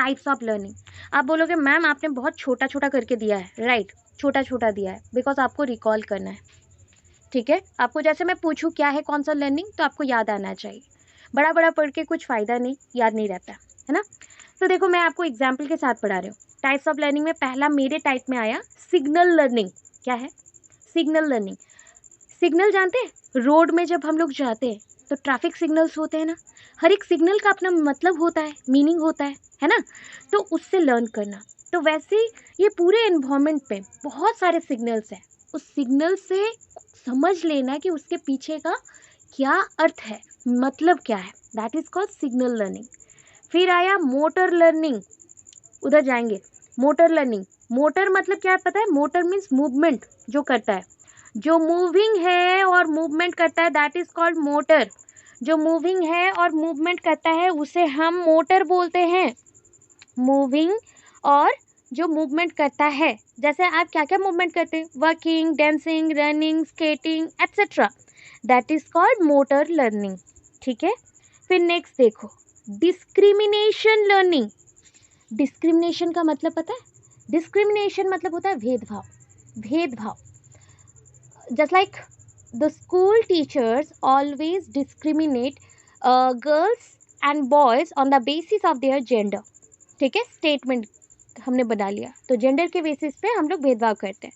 Types of learning. आप बोलोगे ma'am आपने बहुत छोटा छोटा करके दिया है, राइट, छोटा छोटा दिया है बिकॉज आपको रिकॉल करना है, ठीक है। आपको जैसे मैं पूछूं क्या है कौन सा लर्निंग, तो आपको याद आना चाहिए। बड़ा बड़ा पढ़ के कुछ फ़ायदा नहीं, याद नहीं रहता है ना। तो देखो मैं आपको एग्जाम्पल के साथ पढ़ा रही हूँ। टाइप्स ऑफ लर्निंग में पहला मेरे टाइप में आया सिग्नल लर्निंग। क्या है सिग्नल लर्निंग? सिग्नल जानते हैं, रोड में जब हम लोग जाते हैं तो ट्रैफिक सिग्नल्स होते हैं ना, हर एक सिग्नल का अपना मतलब होता है, मीनिंग होता है ना। तो उससे लर्न करना। तो वैसे ये पूरे एनवायरनमेंट पे बहुत सारे सिग्नल्स हैं, उस सिग्नल से समझ लेना कि उसके पीछे का क्या अर्थ है, मतलब क्या है, that is called signal learning. फिर आया मोटर लर्निंग, उधर जाएंगे। मोटर लर्निंग, मोटर मतलब क्या है पता है? मोटर मीन्स मूवमेंट, जो करता है, जो मूविंग है और मूवमेंट करता है, दैट इज कॉल्ड मोटर। जो मूविंग है और मूवमेंट करता है उसे हम मोटर बोलते हैं। मूविंग और जो मूवमेंट करता है, जैसे आप क्या क्या मूवमेंट करते हैं, walking, dancing, running, skating etcetera, that is called motor learning, ठीक है। फिर नेक्स्ट देखो डिस्क्रिमिनेशन लर्निंग। डिस्क्रिमिनेशन का मतलब पता है? डिस्क्रिमिनेशन मतलब होता है भेदभाव, भेदभाव। Just like the school teachers always discriminate girls and boys on the basis of their gender, ठीक है, स्टेटमेंट हमने बना लिया, तो जेंडर के बेसिस पे हम लोग भेदभाव करते हैं।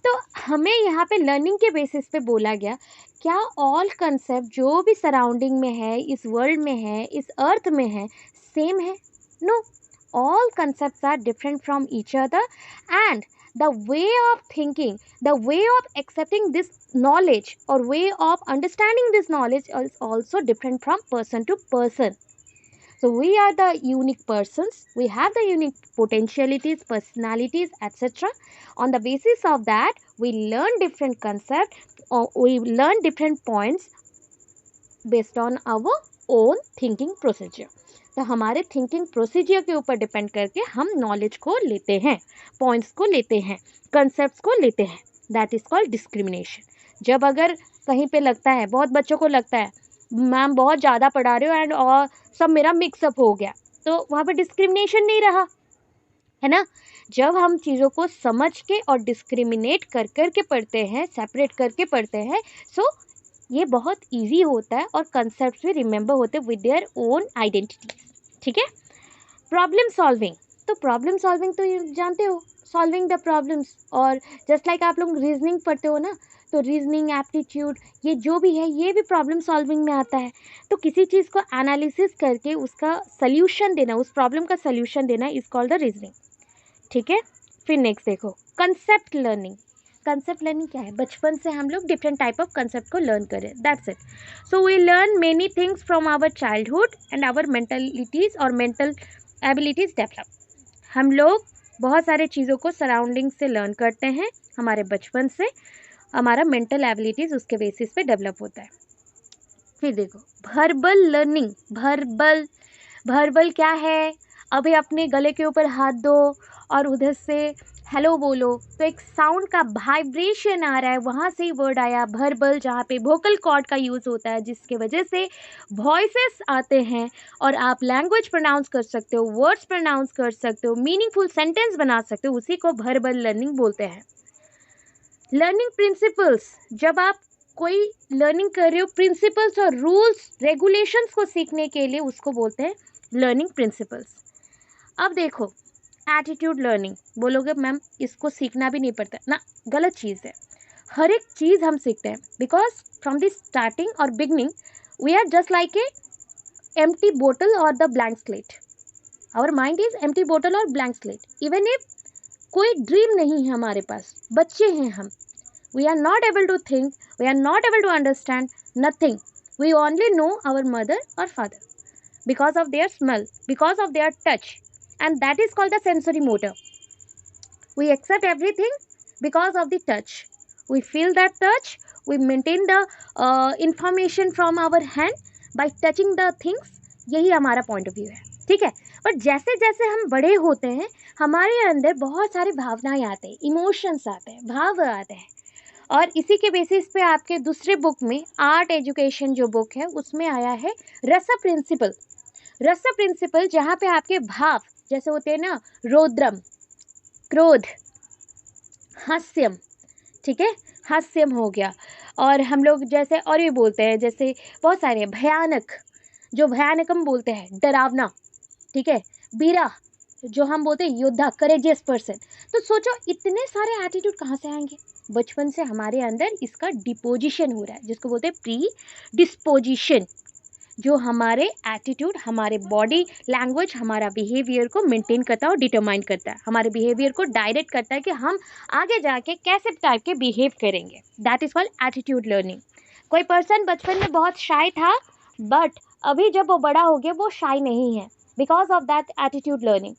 तो हमें यहाँ पे लर्निंग के बेसिस पे बोला गया, क्या ऑल कंसेप्ट जो भी सराउंडिंग में है, इस वर्ल्ड में है, इस अर्थ में है, सेम है? No, all concepts are different from each other, and the way of thinking, the way of accepting this knowledge or way of understanding this knowledge is also different from person to person. So we are the unique persons, we have the unique potentialities, personalities, etc. On the basis of that we learn different concepts, or we learn different points based on our own thinking procedure. तो हमारे thinking procedure के ऊपर depend करके हम knowledge को लेते हैं, points को लेते हैं, कंसेप्ट्स को लेते हैं, दैट इज कॉल्ड डिस्क्रिमिनेशन। जब अगर कहीं पे लगता है, बहुत बच्चों को लगता है मैम बहुत ज़्यादा पढ़ा रहे हो एंड और सब मेरा मिक्सअप हो गया, तो वहाँ पे डिस्क्रिमिनेशन नहीं रहा, है ना। जब हम चीज़ों को समझ के और डिस्क्रिमिनेट कर करके पढ़ते हैं, सेपरेट करके पढ़ते हैं, सो ये बहुत इजी होता है और कंसेप्ट भी रिमेंबर होते हैं विद देयर ओन आइडेंटिटी, ठीक है। प्रॉब्लम सॉल्विंग, तो प्रॉब्लम सॉल्विंग तो ये जानते हो, सॉल्विंग द प्रॉब्लम्स, और जस्ट लाइक आप लोग रीजनिंग पढ़ते हो ना, तो रीजनिंग, एप्टीट्यूड, ये जो भी है ये भी प्रॉब्लम सॉल्विंग में आता है। तो किसी चीज़ को एनालिसिस करके उसका सल्यूशन देना, उस प्रॉब्लम का सल्यूशन देना इज कॉल्ड द रीजनिंग, ठीक है। फिर नेक्स्ट देखो कंसेप्ट लर्निंग। कंसेप्ट लर्निंग क्या है? बचपन से हम लोग डिफरेंट टाइप ऑफ कंसेप्ट को लर्न करें, that's it. So we learn many things from our childhood and our mentalities और मेंटल एबिलिटीज़ डेवलप। हम लोग बहुत सारे चीज़ों को सराउंडिंग से लर्न करते हैं, हमारे बचपन से हमारा मेंटल एबिलिटीज़ उसके बेसिस पे डेवलप होता है। फिर देखो वर्बल लर्निंग। वर्बल, वर्बल क्या है? अभी अपने गले के ऊपर हाथ दो और उधर से हेलो बोलो, तो एक साउंड का वाइब्रेशन आ रहा है, वहाँ से ही वर्ड आया वर्बल, जहाँ पे वोकल कॉर्ड का यूज़ होता है, जिसके वजह से वॉइसेस आते हैं और आप लैंग्वेज प्रोनाउंस कर सकते हो, वर्ड्स प्रोनाउंस कर सकते हो, मीनिंगफुल सेंटेंस बना सकते हो, उसी को वर्बल लर्निंग बोलते हैं। लर्निंग प्रिंसिपल्स, जब आप कोई लर्निंग कर रहे हो, प्रिंसिपल्स और रूल्स रेगुलेशंस को सीखने के लिए, उसको बोलते हैं लर्निंग प्रिंसिपल्स। अब देखो एटीट्यूड लर्निंग, बोलोगे मैम इसको सीखना भी नहीं पड़ता ना, गलत चीज़ है। हर एक चीज़ हम सीखते हैं, बिकॉज फ्रॉम द स्टार्टिंग और beginning we are just like a empty बोतल और the blank slate. Our mind is empty बोतल और ब्लैंक स्लेट। इवन इफ कोई ड्रीम नहीं है हमारे पास, बच्चे हैं हम, we are not able to think, we are not able to understand nothing, we only know our mother और father because of their smell, because of their touch, and that is called the sensory motor. We accept everything because of the touch. We feel that touch, we maintain the information from our hand by touching the things. यही हमारा point of view है, ठीक है। पर जैसे जैसे हम बड़े होते हैं हमारे अंदर बहुत सारे भावनाएं आते हैं, इमोशंस आते हैं, भाव आते हैं, और इसी के बेसिस पे आपके दूसरे बुक में आर्ट एजुकेशन जो बुक है उसमें आया है रस प्रिंसिपल। रस प्रिंसिपल, जहाँ पे आपके भाव जैसे होते हैं ना रौद्रम, क्रोध, हास्यम, ठीक है, हास्यम हो गया। और हम लोग जैसे और भी बोलते हैं, जैसे बहुत सारे भयानक, जो भयानकम बोलते हैं, डरावना, ठीक है, बीरा, जो हम बोलते हैं योद्धा, करेजियस पर्सन। तो सोचो इतने सारे एटीट्यूड कहाँ से आएंगे? बचपन से हमारे अंदर इसका डिपोजिशन हो रहा है, जिसको बोलते हैं प्री डिस्पोजिशन, जो हमारे एटीट्यूड, हमारे बॉडी लैंग्वेज, हमारा बिहेवियर को मेंटेन करता है और डिटरमाइन करता है, हमारे बिहेवियर को डायरेक्ट करता है कि हम आगे जाके कैसे टाइप के बिहेव करेंगे। That is called attitude learning. कोई पर्सन बचपन में बहुत शाय था, बट अभी जब वो बड़ा हो गया वो शाय नहीं है, because of that attitude learning.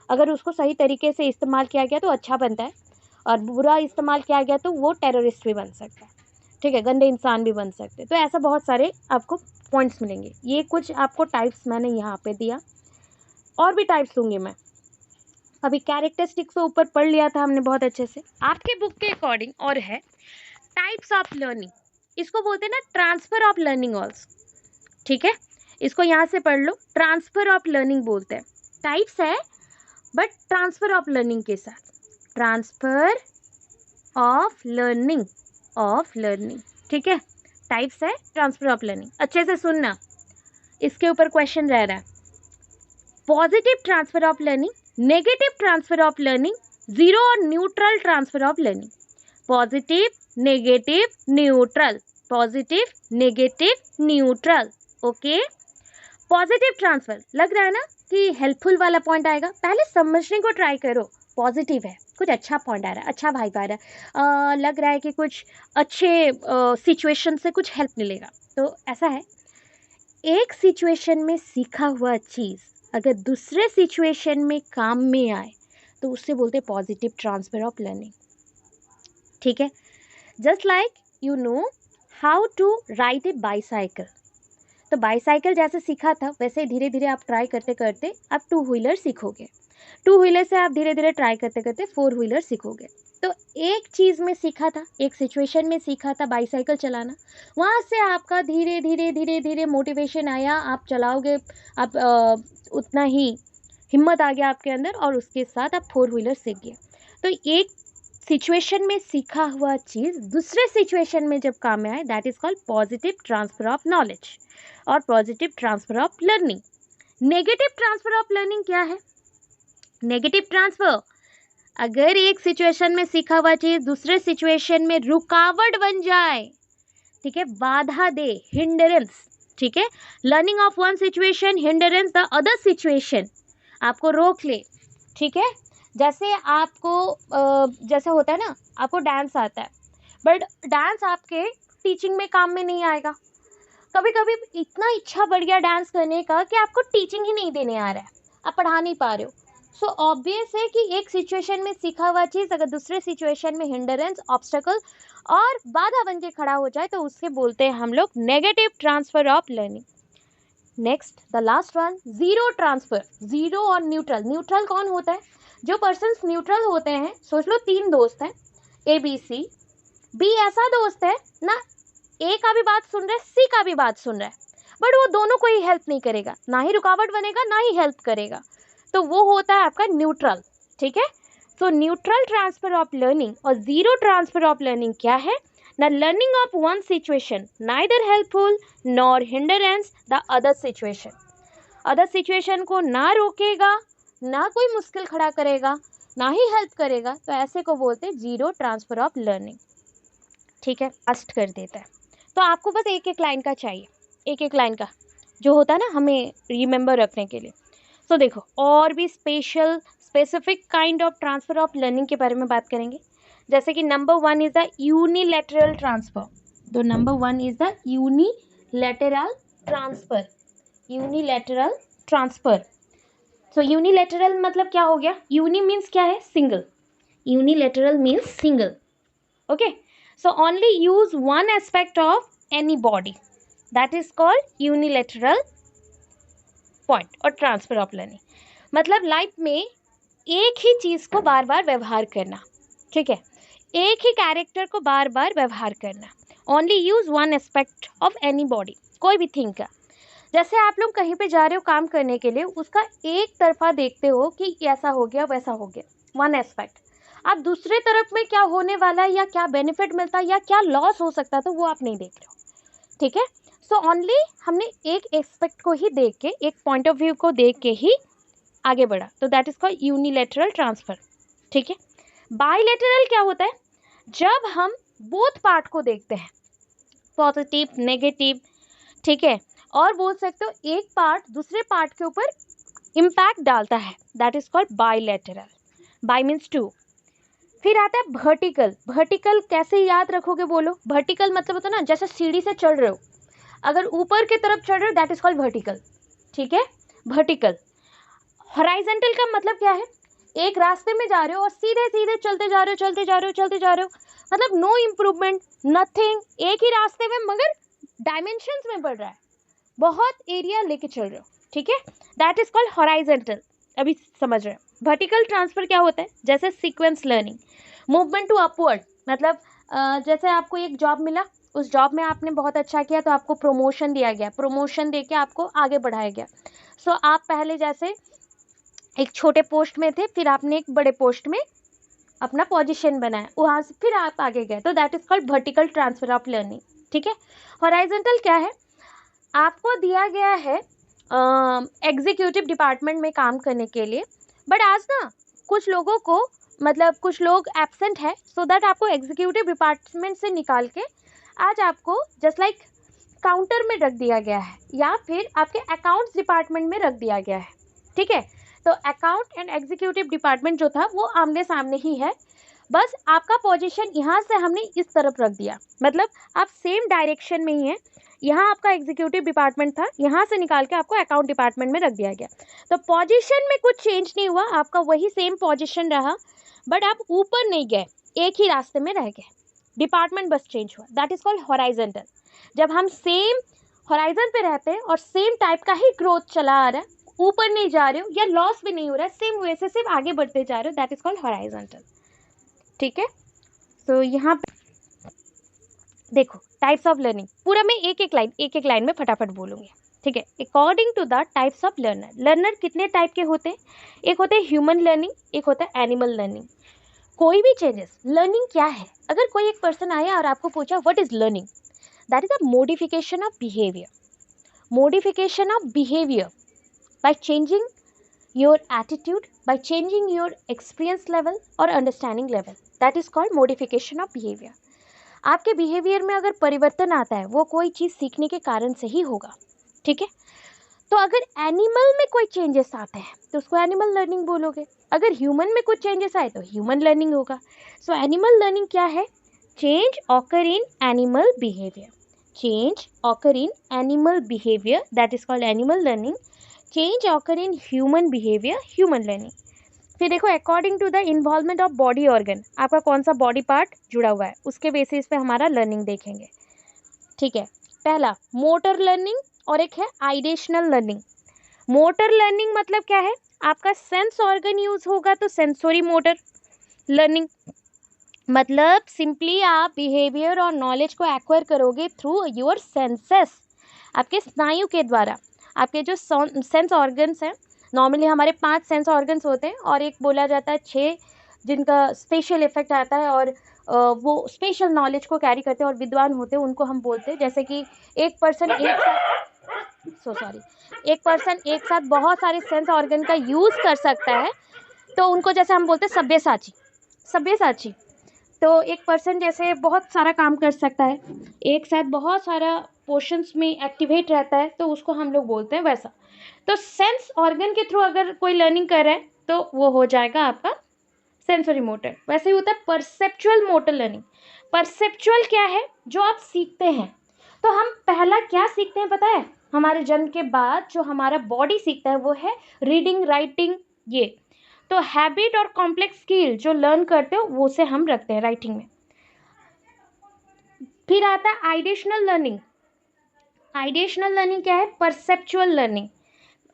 अगर उसको सही तरीके से इस्तेमाल किया गया तो अच्छा बनता है, और बुरा इस्तेमाल किया गया तो वो टेररिस्ट भी बन सकता है, ठीक है, गंदे इंसान भी बन सकते हैं। तो ऐसा बहुत सारे आपको पॉइंट्स मिलेंगे। ये कुछ आपको टाइप्स मैंने यहाँ पे दिया, और भी टाइप्स दूंगी मैं। अभी कैरेक्टरिस्टिक्स को ऊपर पढ़ लिया था हमने बहुत अच्छे से। आपके बुक के अकॉर्डिंग और है टाइप्स ऑफ लर्निंग, इसको बोलते हैं ना ट्रांसफर ऑफ लर्निंग ऑल्सो, ठीक है, इसको यहाँ से पढ़ लो, ट्रांसफर ऑफ लर्निंग बोलते हैं। टाइप्स है बट ट्रांसफर ऑफ लर्निंग के साथ, ट्रांसफर ऑफ लर्निंग, ठीक है, टाइप्स है ट्रांसफर ऑफ लर्निंग। अच्छे से सुनना, इसके ऊपर क्वेश्चन रह रहा है। Positive transfer of learning, negative transfer of learning, zero और neutral transfer of learning. Positive, negative, neutral, positive, negative, neutral. Okay, positive transfer लग रहा है ना कि हेल्पफुल वाला पॉइंट आएगा, पहले समझने को ट्राई करो। पॉजिटिव है, कुछ अच्छा पॉइंट आ रहा है, अच्छा वाइब आ रहा है, लग रहा है कि कुछ अच्छे सिचुएशन से कुछ हेल्प मिलेगा। तो ऐसा है, एक सिचुएशन में सीखा हुआ चीज़ अगर दूसरे सिचुएशन में काम में आए तो उससे बोलते हैं पॉजिटिव ट्रांसफर ऑफ लर्निंग, ठीक है। Just like you know how to ride a bicycle, तो बाईसाइकिल जैसे सीखा था वैसे धीरे धीरे आप ट्राई करते करते आप टू व्हीलर सीखोगे, टू व्हीलर से आप धीरे धीरे ट्राई करते करते फोर व्हीलर सीखोगे। तो एक चीज़ में सीखा था, एक सिचुएशन में सीखा था बाईसाइकिल चलाना, वहाँ से आपका धीरे धीरे धीरे धीरे मोटिवेशन आया, आप चलाओगे, आप उतना ही हिम्मत आ गया आपके अंदर, और उसके साथ आप फोर व्हीलर सीख गए। तो एक सिचुएशन में सीखा हुआ चीज़ दूसरे सिचुएशन में जब काम में आए, that is called positive transfer of knowledge और positive transfer of learning. Negative transfer of learning क्या है? नेगेटिव ट्रांसफर, अगर एक सिचुएशन में सीखा हुआ चीज दूसरे सिचुएशन में रुकावट बन जाए, ठीक है, बाधा दे, हिंडरेंस, ठीक है, learning of one situation hindrance the other situation, आपको रोक ले, ठीक है। जैसे आपको जैसा होता है ना, आपको डांस आता है, बट डांस आपके टीचिंग में काम में नहीं आएगा। कभी कभी इतना इच्छा बढ़ गया डांस करने का कि आपको टीचिंग ही नहीं देने आ रहा है, आप पढ़ा नहीं पा रहे हो। सो ऑब्वियस है कि एक सिचुएशन में सीखा हुआ चीज़ अगर दूसरे सिचुएशन में हिंडरेंस, ऑब्स्टेकल और बाधा बन के खड़ा हो जाए तो उससे बोलते हैं हम लोग negative transfer of learning. Next the last one, zero transfer, zero और न्यूट्रल। न्यूट्रल कौन होता है? जो पर्सन्स न्यूट्रल होते हैं, सोच लो 3 दोस्त हैं, ए बी सी। बी ऐसा दोस्त है ना, ए का भी बात सुन रहा है, सी का भी बात सुन रहा है, बट वो दोनों को ही हेल्प नहीं करेगा, ना ही रुकावट बनेगा ना ही हेल्प करेगा, तो वो होता है आपका न्यूट्रल, ठीक है। सो न्यूट्रल ट्रांसफर ऑफ लर्निंग और जीरो ट्रांसफर ऑफ लर्निंग क्या है? The learning of one situation neither helpful nor hindrance the other situation, other situation को ना रोकेगा, ना कोई मुश्किल खड़ा करेगा, ना ही हेल्प करेगा, तो ऐसे को बोलते हैं जीरो ट्रांसफर ऑफ लर्निंग, ठीक है। फास्ट कर देता है, तो आपको बस एक एक लाइन का चाहिए, एक एक लाइन का जो होता है ना हमें रिमेंबर रखने के लिए। तो देखो, और भी specific kind of transfer of learning के बारे में बात करेंगे। जैसे कि number 1 is the unilateral transfer, तो number 1 is the unilateral transfer, unilateral transfer. So unilateral मतलब क्या हो गया? यूनि मीन्स क्या है? Single, unilateral means single, okay. So only use one aspect of any body, that is called unilateral point और transfer of learning. मतलब life में एक ही चीज़ को बार बार व्यवहार करना, ठीक है, एक ही कैरेक्टर को बार बार व्यवहार करना। Only use one aspect of any body, कोई भी थिंग का। जैसे आप लोग कहीं पे जा रहे हो काम करने के लिए, उसका एक तरफा देखते हो कि ऐसा हो गया वैसा हो गया, वन एस्पेक्ट। आप दूसरे तरफ में क्या होने वाला है या क्या बेनिफिट मिलता है या क्या लॉस हो सकता है, तो वो आप नहीं देख रहे हो, ठीक है। सो ओनली हमने एक एस्पेक्ट को ही देख के, एक पॉइंट ऑफ व्यू को देख के ही आगे बढ़ा, तो that is called unilateral transfer, ठीक है। बायलैटरल क्या होता है? जब हम बोथ पार्ट को देखते हैं, पॉजिटिव नेगेटिव, ठीक है, और बोल सकते हो एक पार्ट दूसरे पार्ट के ऊपर इम्पैक्ट डालता है, that is called bilateral. Bi means two. फिर आता है वर्टिकल। वर्टिकल कैसे याद रखोगे बोलो? वर्टिकल मतलब होता है ना, जैसे सीढ़ी से चढ़ रहे हो, अगर ऊपर की तरफ चढ़ रहे हो दैट इज कॉल्ड वर्टिकल, ठीक है, वर्टिकल। हॉरिजॉन्टल का मतलब क्या है? एक रास्ते में जा रहे हो और सीधे सीधे चलते जा रहे हो, चलते जा रहे हो, चलते जा रहे हो, मतलब नो इम्प्रूवमेंट, नथिंग, एक ही रास्ते में मगर डायमेंशंस में बढ़ रहा है, बहुत एरिया लेके चल रहे हो, ठीक है, दैट इज कॉल्ड हॉरिजॉन्टल। अभी समझ रहे हो। वर्टिकल ट्रांसफर क्या होता है? जैसे sequence learning, movement to upward, मतलब जैसे आपको एक जॉब मिला, उस जॉब में आपने बहुत अच्छा किया तो आपको प्रमोशन दिया गया, प्रमोशन देके आपको आगे बढ़ाया गया। सो आप पहले जैसे एक छोटे पोस्ट में थे, फिर आपने एक बड़े पोस्ट में अपना पोजीशन बनाया, वहाँ से फिर आप आगे गए, तो that is called vertical transfer of learning, ठीक है। हॉरिजॉन्टल क्या है? आपको दिया गया है एग्जीक्यूटिव डिपार्टमेंट में काम करने के लिए, बट आज ना कुछ लोगों को, मतलब कुछ लोग एब्सेंट है, सो दैट आपको एग्जीक्यूटिव डिपार्टमेंट से निकाल के आज आपको जस्ट लाइक काउंटर में रख दिया गया है, या फिर आपके अकाउंट्स डिपार्टमेंट में रख दिया गया है, ठीक है। तो अकाउंट एंड एग्जीक्यूटिव डिपार्टमेंट जो था वो आमने सामने ही है, बस आपका पोजीशन यहाँ से हमने इस तरफ रख दिया, मतलब आप सेम डायरेक्शन में ही है। यहाँ आपका एग्जीक्यूटिव डिपार्टमेंट था, यहाँ से निकाल के आपको अकाउंट डिपार्टमेंट में रख दिया गया, तो पोजीशन में कुछ चेंज नहीं हुआ, आपका वही सेम पोजीशन रहा, बट आप ऊपर नहीं गए, एक ही रास्ते में रह गए, डिपार्टमेंट बस चेंज हुआ, दैट इज कॉल्ड हॉरिजॉन्टल। जब हम सेम हॉराइजन पे रहते हैं और सेम टाइप का ही ग्रोथ चला आ रहा है, ऊपर नहीं जा रहे हो या लॉस भी नहीं हो रहा है, सेम वे से सिर्फ आगे बढ़ते जा रहे हो, दैट इज कॉल्ड हॉराइजॉन्टल, ठीक है। तो यहाँ पे देखो टाइप्स ऑफ लर्निंग, पूरा मैं एक एक लाइन में फटाफट बोलूँगी, ठीक है। According to the types of learner, learner कितने टाइप के होते हैं? एक होते हैं ह्यूमन लर्निंग, एक होता है एनिमल लर्निंग। कोई भी चेंजेस, लर्निंग क्या है? अगर कोई एक पर्सन आया और आपको पूछा what is learning, that is a modification of behaviour, modification of behavior by changing your attitude, by changing your experience level or understanding level, that is called modification of behavior। आपके behaviour में अगर परिवर्तन आता है वो कोई चीज़ सीखने के कारण से ही होगा, ठीक है। तो अगर एनिमल में कोई चेंजेस आते हैं तो उसको एनिमल लर्निंग बोलोगे, अगर ह्यूमन में कुछ चेंजेस आए तो ह्यूमन लर्निंग होगा। सो एनिमल लर्निंग क्या है? Change occur in animal behaviour, change occur in animal behavior, that is called animal learning। change occur in human behavior, human learning। फिर देखो according to the involvement of body organ, आपका कौन सा body part जुड़ा हुआ है उसके basis पे हमारा लर्निंग देखेंगे, ठीक है। पहला मोटर लर्निंग और एक है आइडेशनल लर्निंग। मोटर लर्निंग मतलब क्या है? आपका सेंस ऑर्गन यूज होगा तो सेंसोरी मोटर लर्निंग, मतलब सिंपली आप बिहेवियर और नॉलेज को एक्वायर करोगे थ्रू योर सेंसेस, आपके स्नायु के द्वारा। आपके जो सेंस ऑर्गन्स हैं, नॉर्मली हमारे 5 सेंस ऑर्गन्स होते हैं और एक बोला जाता है 6 जिनका स्पेशल इफेक्ट आता है और वो स्पेशल नॉलेज को कैरी करते हैं और विद्वान होते हैं, उनको हम बोलते हैं। जैसे कि एक पर्सन एक साथ बहुत सारे सेंस ऑर्गन का यूज़ कर सकता है, तो उनको जैसे हम बोलते हैं सब्यसाची। तो एक पर्सन जैसे बहुत सारा काम कर सकता है, एक साथ बहुत सारा पोर्शंस में एक्टिवेट रहता है, तो उसको हम लोग बोलते हैं वैसा। तो सेंस ऑर्गन के थ्रू अगर कोई लर्निंग कर रहा है तो वो हो जाएगा आपका सेंसरी मोटर। वैसे ही होता है परसेप्चुअल मोटर लर्निंग। परसेप्चुअल क्या है? जो आप सीखते हैं। तो हम पहला क्या सीखते हैं पता है? हमारे जन्म के बाद जो हमारा बॉडी सीखता है वो है रीडिंग, राइटिंग, ये। तो हैबिट और कॉम्प्लेक्स स्किल जो लर्न करते हो वो उसे हम रखते हैं राइटिंग में। फिर आता है आइडेशनल लर्निंग। आइडेशनल लर्निंग क्या है? Perceptual learning.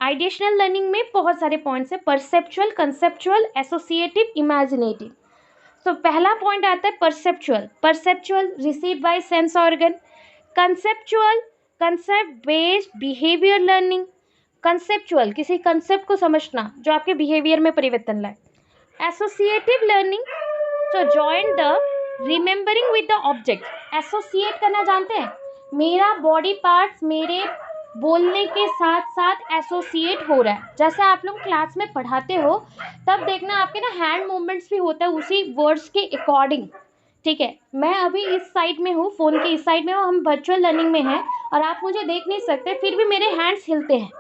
आइडेशनल लर्निंग में बहुत सारे पॉइंट्स हैं, परसेप्चुअल, कंसेप्चुअल, एसोसिएटिव, इमेजिनेटिव। तो पहला पॉइंट आता है perceptual. Perceptual receive by sense organ. Conceptual, concept based behaviour learning, conceptual, किसी कंसेप्ट को समझना जो आपके बिहेवियर में परिवर्तन लाए। एसोसिएटिव लर्निंग, तो join the remembering with the object. Associate करना जानते हैं, मेरा बॉडी पार्ट्स मेरे बोलने के साथ साथ एसोसिएट हो रहा है। जैसे आप लोग क्लास में पढ़ाते हो तब देखना आपके ना हैंड मूवमेंट्स भी होता है उसी वर्ड्स के अकॉर्डिंग, ठीक है। मैं अभी इस साइड में हूँ, फ़ोन के इस साइड में हूँ, हम वर्चुअल लर्निंग में हैं और आप मुझे देख नहीं सकते, फिर भी मेरे हैंड्स हिलते हैं,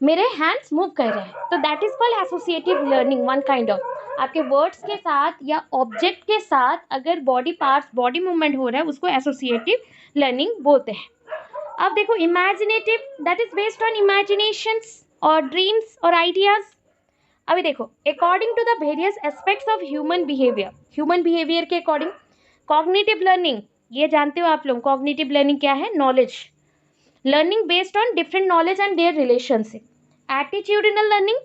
मेरे हैंड्स मूव कर रहे हैं, तो that is called associative learning. One kind of आपके वर्ड्स के साथ या ऑब्जेक्ट के साथ अगर बॉडी पार्ट्स, बॉडी मूवमेंट हो रहा है, उसको एसोसिएटिव लर्निंग बोलते हैं। अब देखो imaginative, that is based on imaginations और ड्रीम्स और आइडियाज। अभी देखो according to the various aspects of human behaviour, human behaviour के अकॉर्डिंग। कॉग्निटिव लर्निंग, ये जानते हो आप लोग कॉग्निटिव लर्निंग क्या है, knowledge, learning based on different knowledge and their relationship. Attitudinal learning,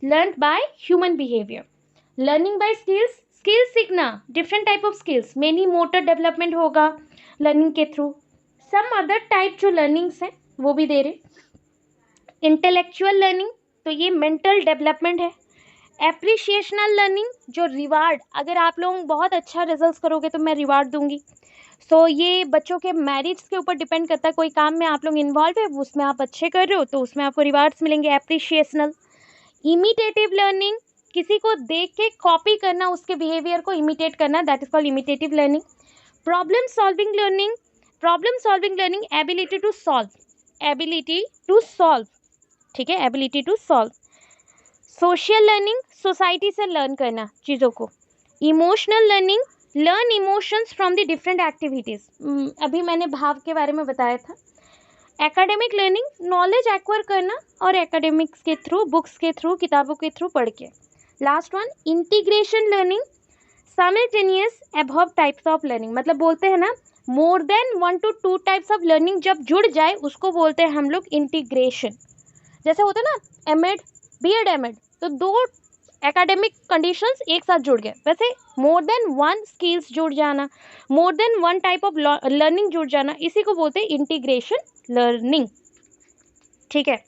learn by human behaviour. Learning by skills, skills सीखना, different type of skills, many motor development होगा learning के थ्रू। सम अदर टाइप जो learnings हैं वो भी दे रहे। Intellectual learning, तो ये मेंटल डेवलपमेंट है। एप्रिशिएशनल लर्निंग, जो रिवार्ड, अगर आप लोग बहुत अच्छा रिजल्ट करोगे तो मैं रिवार्ड दूंगी। सो ये बच्चों के मेरिट्स के ऊपर डिपेंड करता है, कोई काम में आप लोग इन्वॉल्व है उसमें आप अच्छे कर रहे हो तो उसमें आपको रिवार्ड्स मिलेंगे, एप्रिशिएशनल। इमिटेटिव लर्निंग, किसी को देख के कॉपी करना, उसके बिहेवियर को इमिटेट करना, that is called imitative learning. Problem solving learning, problem solving learning, ability to solve, ability to solve, ठीक है, ability to solve. Social learning, society से लर्न करना चीज़ों को। Emotional learning, learn emotions from the different activities, अभी मैंने भाव के बारे में बताया था। एकेडमिक लर्निंग, नॉलेज एक्वायर करना और एकेडमिक्स के थ्रू, बुक्स के थ्रू, किताबों के थ्रू पढ़ के। Last one integration learning, simultaneous above types of learning, मतलब बोलते हैं ना more than 1 to 2 types of learning जब जुड़ जाए उसको बोलते हैं हम लोग इंटीग्रेशन। जैसे होता है ना एमएड, बीएड, एमएड, तो 2 एकेडमिक कंडीशंस एक साथ जुड़ गए, वैसे मोर देन 1 स्किल्स जुड़ जाना, more than 1 type of learning जुड़ जाना, इसी को बोलते हैं इंटीग्रेशन लर्निंग, ठीक है।